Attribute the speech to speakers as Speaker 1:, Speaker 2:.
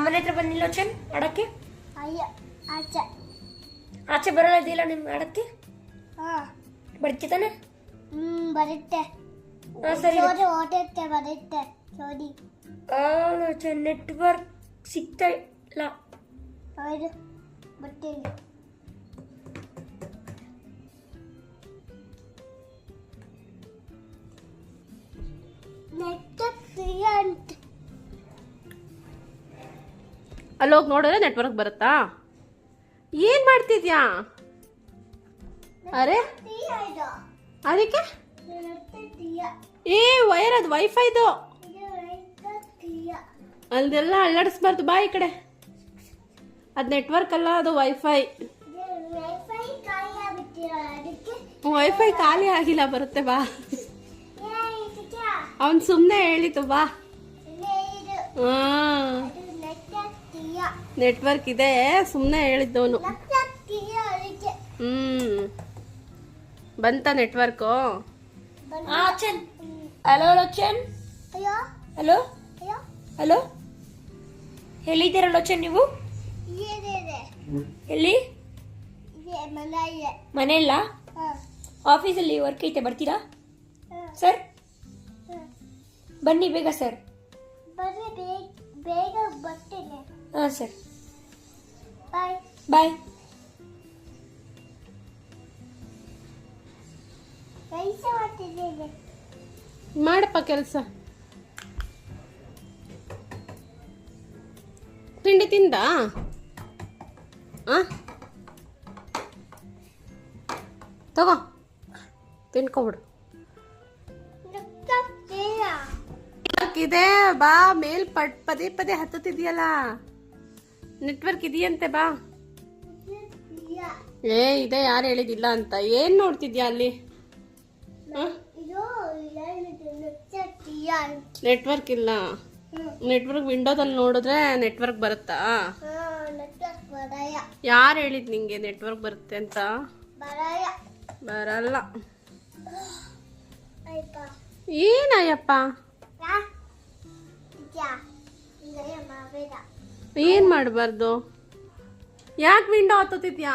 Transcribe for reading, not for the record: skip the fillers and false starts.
Speaker 1: ಮನೆ ಹತ್ರ ಬಂದಿಲ್ಲ ಚೆನ್ ಆಡಕ್ಕೆ?
Speaker 2: ಆಚೆ
Speaker 1: ಆಚೆ ಬರೋದಿಲ್ಲ ನಿಮ್ಗೆ ಆಡಕ್ಕೆ? ಬರ್ತಿ ತಾನೆ?
Speaker 2: ಬರುತ್ತೆ.
Speaker 1: ಸರಿ
Speaker 2: ಓಟಕ್ಕೆ ಬರುತ್ತೆ. ಸರಿ
Speaker 1: ಚೆನ್ ನೆಟ್ವರ್ಕ್ ಸಿಗ್ತಾ ಇಲ್ಲ.
Speaker 2: ಹೌದು ಬರ್ತೀನಿ.
Speaker 3: ಅಲ್ಲೋಗಿ ನೋಡಿದ್ರೆ ನೆಟ್ವರ್ಕ್ ಬರುತ್ತಾ? ಏನ್ ಮಾಡ್ತಿದ್ಯಾ? ಅರೆ ಅದಕ್ಕೆ ವೈರ್ ಅದು ವೈಫೈದು ಅಲ್ದೆಲ್ಲ ಅಲ್ಲಾಡಿಸ್ಬಾರ್ದು. ಬಾ ಈ ಕಡೆ. ಅದು ನೆಟ್ವರ್ಕ್ ಅಲ್ಲ, ಅದು ವೈಫೈ. ವೈಫೈ ಖಾಲಿ ಆಗಿಲ್ಲ, ಬರುತ್ತೆ ಬಾ. ಅವನ್ ಸುಮ್ಮನೆ ಹೇಳಿತು ಬಾ. ನೆಟ್ವರ್ಕ್ ಇದೆ ಸುಮ್ಮನೆ ಹೇಳಿದ್ದವನು. ಬಂತ ನೆಟ್ವರ್ಕು?
Speaker 1: ಚೆನ್ ಹಲೋ ಚೆನ್. ಹಲೋ ಹಲೋ ಎಲ್ಲಿದ್ದೀರಲ್ಲ ಚೆನ್ ನೀವು? ಎಲ್ಲಿ? ಮನೆಯಲ್ಲ? ಆಫೀಸಲ್ಲಿ ವರ್ಕ್ ಐತೆ, ಬರ್ತೀರಾ ಸರ್? ಬನ್ನಿ ಬೇಗ ಸರ್.
Speaker 2: ಬೇಗ ಬರ್ತೀನಿ.
Speaker 1: ಹಾಂ ಸರ್,
Speaker 2: ಬಾಯ್
Speaker 1: ಬಾಯ್.
Speaker 2: ಕೆಲಸ ಮಾಡ್ತಿದ್ದೀನಿ.
Speaker 3: ಮಾಡಪ್ಪ ಕೆಲಸ. ತಿಂಡಿ ತಿಂದ? ತಗೋ ತಿನ್ಕೊಬಿಡು. ಇದೆ ಬಾ. ಮೇಲ್ ಪದೇ ಪದೇ ಹತ್ತುತ್ತಿದ್ಯಲ್ಲ. ನೆಟ್ವರ್ಕ್ ಇದೆಯಂತೆ, ಬಾ. ಇದೆ, ಯಾರು ಹೇಳಿದಿಲ್ಲ ಅಂತ. ಏನ್ ನೋಡ್ತಿದ್ಯಾ ಅಲ್ಲಿ? ನೆಟ್ವರ್ಕ್ ಇಲ್ಲ. ನೆಟ್ವರ್ಕ್ ವಿಂಡೋದಲ್ಲಿ ನೋಡಿದ್ರೆ ನೆಟ್ವರ್ಕ್ ಬರುತ್ತಾ? ಯಾರು ಹೇಳಿದ್ ನಿಂಗೆ ನೆಟ್ವರ್ಕ್ ಬರುತ್ತೆ ಅಂತ? ಬರಲ್ಲ. ಏನಯ್ಯಪ್ಪ? ಏನ್ ಮಾಡಬಾರ್ದು? ಯಾಕೆ ವಿಂಡೋ ಹತ್ತುತ್ತಿದ್ಯಾ?